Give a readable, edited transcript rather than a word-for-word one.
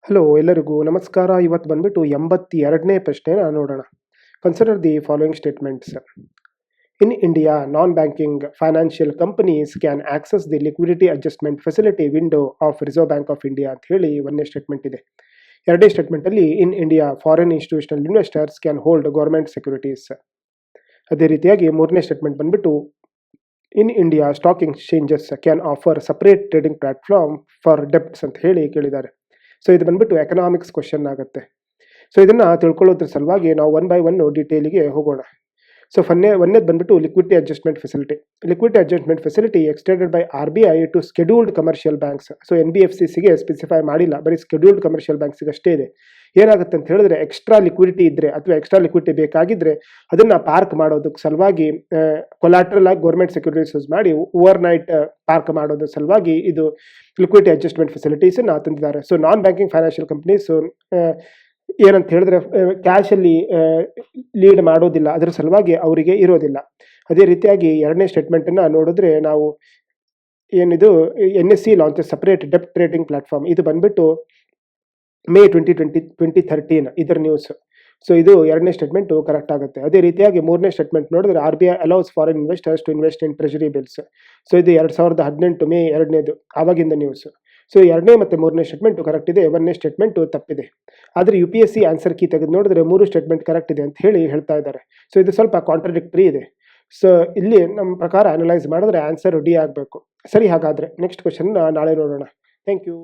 Hello ಎಲ್ಲರಿಗೂ ನಮಸ್ಕಾರ. ಇವತ್ತು ಬಂದ್ಬಿಟ್ಟು 82ನೇ ಪ್ರಶ್ನೆನ ನೋಡೋಣ. Consider the following statements. In India, non banking financial companies can access the liquidity adjustment facility window of Reserve Bank of India ಅಂತ ಹೇಳಿ ಒಂದನೇ ಸ್ಟೇಟ್ಮೆಂಟ್ ಇದೆ. ಎರಡನೇ ಸ್ಟೇಟ್ಮೆಂಟಲ್ಲಿ in India foreign institutional investors can hold government securities. ಅದೇ ರೀತಿಯಾಗಿ ಮೂರನೇ statement ಬಂದ್ಬಿಟ್ಟು in India stock exchanges can offer separate trading platform for debts ಅಂತ ಹೇಳಿ ಕೇಳಿದ್ದಾರೆ. ಸೊ ಇದು ಬಂದ್ಬಿಟ್ಟು ಎಕನಾಮಿಕ್ಸ್ ಕ್ವಶನ್ ಆಗುತ್ತೆ. ಸೊ ಇದನ್ನು ತಿಳ್ಕೊಳ್ಳೋದ್ರ ಸಲುವಾಗಿ ನಾವು ಒನ್ ಬೈ ಒನ್ ಡೀಟೇಲಿಗೆ ಹೋಗೋಣ. ಸೊ ಒಂದೇದು ಬಂದ್ಬಿಟ್ಟು liquidity adjustment facility. Liquidity adjustment facility extended by RBI to scheduled commercial banks. So NBFCಗೆ ಸ್ಪೆಸಿಫೈ ಮಾಡಿಲ್ಲ, ಬರೀ ಸ್ಕೆಡ್ಯೂಲ್ಡ್ ಕಮರ್ಷಿಯಲ್ ಬ್ಯಾಂಕ್ಸ್ಗೆ ಅಷ್ಟೇ ಇದೆ. ಏನಾಗುತ್ತೆ ಅಂತ ಹೇಳಿದ್ರೆ, ಎಕ್ಸ್ಟ್ರಾ ಲಿಕ್ವಿಡಿಟಿ ಇದ್ದರೆ ಅಥವಾ ಎಕ್ಸ್ಟ್ರಾ ಲಿಕ್ವಿಡಿಟಿ ಬೇಕಾಗಿದ್ದರೆ ಅದನ್ನು ಪಾರ್ಕ್ ಮಾಡೋದಕ್ಕೆ ಸಲುವಾಗಿ ಕೊಲಾಟ್ರಲ್ ಆಗಿ ಗೌರ್ಮೆಂಟ್ ಸೆಕ್ಯೂರಿಟೀಸ್ ಯೂಸ್ ಮಾಡಿ ಓವರ್ ನೈಟ್ ಪಾರ್ಕ್ ಮಾಡೋದ್ರ ಸಲುವಾಗಿ ಇದು ಲಿಕ್ವಿಡಿಟಿ ಅಡ್ಜಸ್ಟ್ಮೆಂಟ್ ಫೆಸಿಲಿಟೀಸನ್ನು ತಂದಿದ್ದಾರೆ. ಸೊ ನಾನ್ ಬ್ಯಾಂಕಿಂಗ್ ಫೈನಾನ್ಷಿಯಲ್ ಕಂಪ್ನೀಸ್ ಏನಂತ ಹೇಳಿದ್ರೆ ಕ್ಯಾಶಲ್ಲಿ ಲೀಡ್ ಮಾಡೋದಿಲ್ಲ, ಅದರ ಸಲುವಾಗಿ ಅವರಿಗೆ ಇರೋದಿಲ್ಲ. ಅದೇ ರೀತಿಯಾಗಿ ಎರಡನೇ ಸ್ಟೇಟ್ಮೆಂಟನ್ನು ನೋಡಿದ್ರೆ ನಾವು ಏನಿದು NSE ಲಾಂಚ್ ಸಪರೇಟ್ ಡೆಪ್ಟ್ ಟ್ರೇಡಿಂಗ್ ಪ್ಲಾಟ್ಫಾರ್ಮ್, ಇದು ಬಂದ್ಬಿಟ್ಟು May 2013 ಇದರ ನ್ಯೂಸ್. ಸೊ ಇದು ಎರಡನೇ ಸ್ಟೇಟ್ಮೆಂಟು ಕರೆಕ್ಟ್ ಆಗುತ್ತೆ. ಅದೇ ರೀತಿಯಾಗಿ ಮೂರನೇ ಸ್ಟೇಟ್ಮೆಂಟ್ ನೋಡಿದ್ರೆ RBI allows foreign investors to invest in treasury bills. So ಇದು 2018 May 2ನೇದು, ಆವಾಗಿಂದ ನ್ಯೂಸ್. ಸೊ ಎರಡನೇ ಮತ್ತು ಮೂರನೇ ಸ್ಟೇಟ್ಮೆಂಟು ಕರೆಕ್ಟ್ ಇದೆ, ಒಂದನೇ ಸ್ಟೇಟ್ಮೆಂಟು ತಪ್ಪಿದೆ. ಆದರೆ UPSC ಆನ್ಸರ್ ಕೀ ತೆಗೆದು ನೋಡಿದ್ರೆ 3 ಸ್ಟೇಟ್ಮೆಂಟ್ ಕರೆಕ್ಟ್ ಇದೆ ಅಂತ ಹೇಳಿ ಹೇಳ್ತಾ ಇದ್ದಾರೆ. ಸೊ ಇದು ಸ್ವಲ್ಪ ಕಾಂಟ್ರಡಿಕ್ಟರಿ ಇದೆ. ಸೊ ಇಲ್ಲಿ ನಮ್ಮ ಪ್ರಕಾರ ಅನಲೈಸ್ ಮಾಡಿದ್ರೆ ಆನ್ಸರ್ ಡಿ ಆಗಬೇಕು. ಸರಿ, ಹಾಗಾದರೆ ನೆಕ್ಸ್ಟ್ ಕ್ವಶನ್ ನಾಳೆ ನೋಡೋಣ. Thank you.